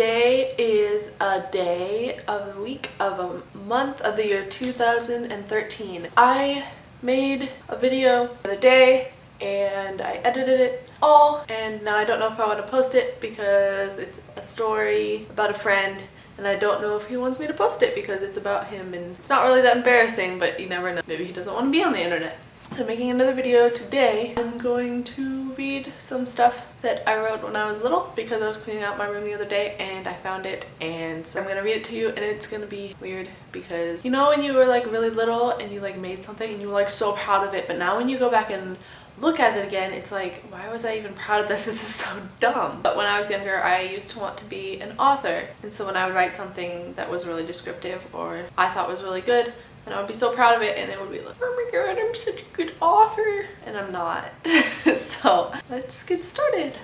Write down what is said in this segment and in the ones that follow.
Today is a day of the week of a month of the year 2013. I made a video the other day and I edited it all, and now I don't know if I want to post it because it's a story about a friend and I don't know if he wants me to post it because it's about him and it's not really that embarrassing, but you never know. Maybe he doesn't want to be on the internet. I'm making another video today. I'm going to read some stuff that I wrote when I was little because I was cleaning out my room the other day and I found it, and so I'm gonna read it to you, and it's gonna be weird because you know when you were like really little and you like made something and you were like so proud of it, but now when you go back and look at it again, it's like, why was I even proud of this? This is so dumb. But when I was younger, I used to want to be an author, and so when I would write something that was really descriptive or I thought was really good, and I would be so proud of it, and it would be like, oh my god, I'm such a good author, and I'm not. So let's get started.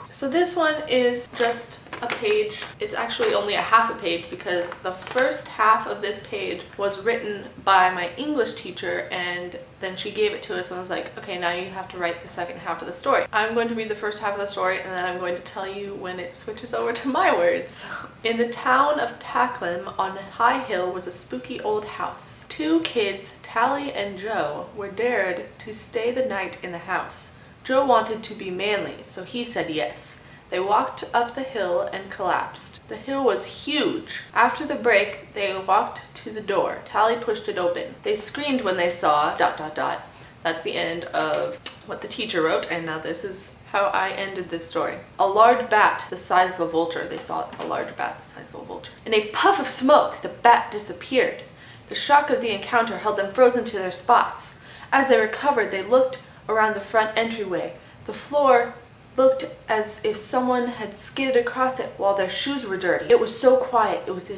So this one is just a page. It's actually only a half a page because the first half of this page was written by my English teacher, and then she gave it to us and was like, okay, now you have to write the second half of the story. I'm going to read the first half of the story and then I'm going to tell you when it switches over to my words. In the town of Taklim on High Hill was a spooky old house. Two kids, Tally and Joe, were dared to stay the night in the house. Joe wanted to be manly, so he said yes. They walked up the hill and collapsed. The hill was huge. After the break, they walked to the door. Tally pushed it open. They screamed when they saw ... That's the end of what the teacher wrote, and now this is how I ended this story. A large bat the size of a vulture. They saw a large bat the size of a vulture. In a puff of smoke, the bat disappeared. The shock of the encounter held them frozen to their spots. As they recovered, they looked around the front entryway. The floor looked as if someone had skidded across it while their shoes were dirty. It was so quiet, it was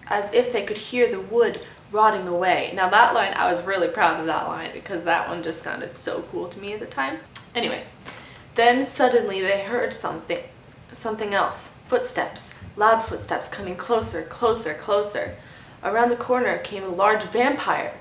as if they could hear the wood rotting away. Now that line, I was really proud of that line because that one just sounded so cool to me at the time. Anyway, then suddenly they heard something else. Footsteps, loud footsteps coming closer, closer, closer. Around the corner came a large vampire.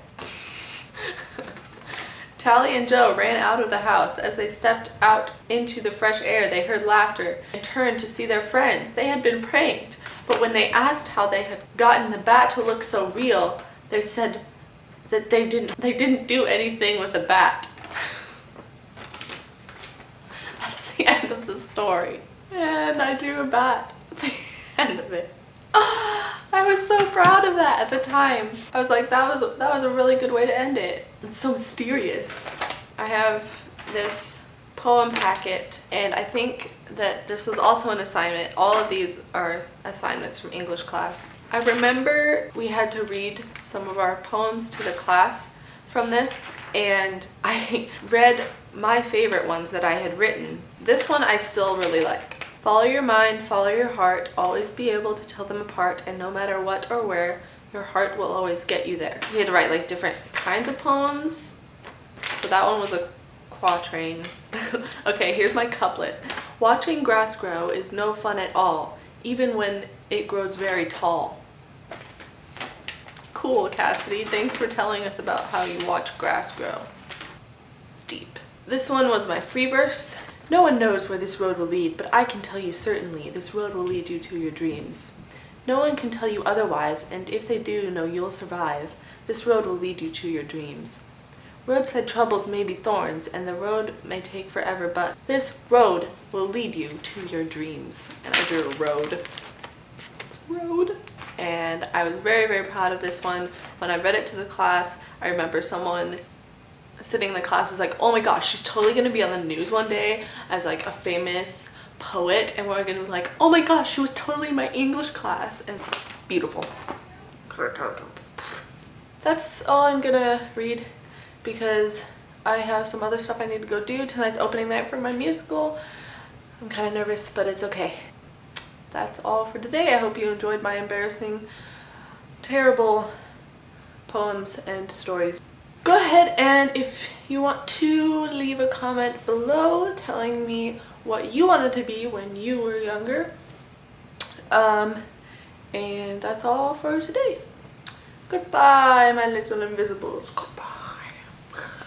Tally and Joe ran out of the house. As they stepped out into the fresh air, they heard laughter and turned to see their friends. They had been pranked, but when they asked how they had gotten the bat to look so real, they said that they didn't do anything with the bat. That's the end of the story. And I drew a bat at the end of it. I was so proud of that at the time. I was like, that was a really good way to end it. It's so mysterious. I have this poem packet, and I think that this was also an assignment. All of these are assignments from English class. I remember we had to read some of our poems to the class from this, and I read my favorite ones that I had written. This one I still really like. Follow your mind, follow your heart, always be able to tell them apart, and no matter what or where, your heart will always get you there. We had to write like different kinds of poems. So that one was a quatrain. Okay, here's my couplet. Watching grass grow is no fun at all, even when it grows very tall. Cool, Cassidy. Thanks for telling us about how you watch grass grow. Deep. This one was my free verse. No one knows where this road will lead, but I can tell you certainly this road will lead you to your dreams. No one can tell you otherwise, and if they do know you'll survive, this road will lead you to your dreams. Roadside troubles may be thorns, and the road may take forever, but this road will lead you to your dreams. And I drew a road. It's road. And I was very, very proud of this one. When I read it to the class, I remember someone sitting in the class was like, oh my gosh, she's totally gonna be on the news one day as like a famous poet, and we're gonna be like, oh my gosh, she was totally in my English class. And beautiful. That's all I'm gonna read because I have some other stuff I need to go do. Tonight's opening night for my musical. I'm kind of nervous, but it's okay. That's all for today. I hope you enjoyed my embarrassing, terrible poems and stories. Go ahead, and if you want to, leave a comment below telling me what you wanted to be when you were younger. And that's all for today. Goodbye, my little invisibles. Goodbye.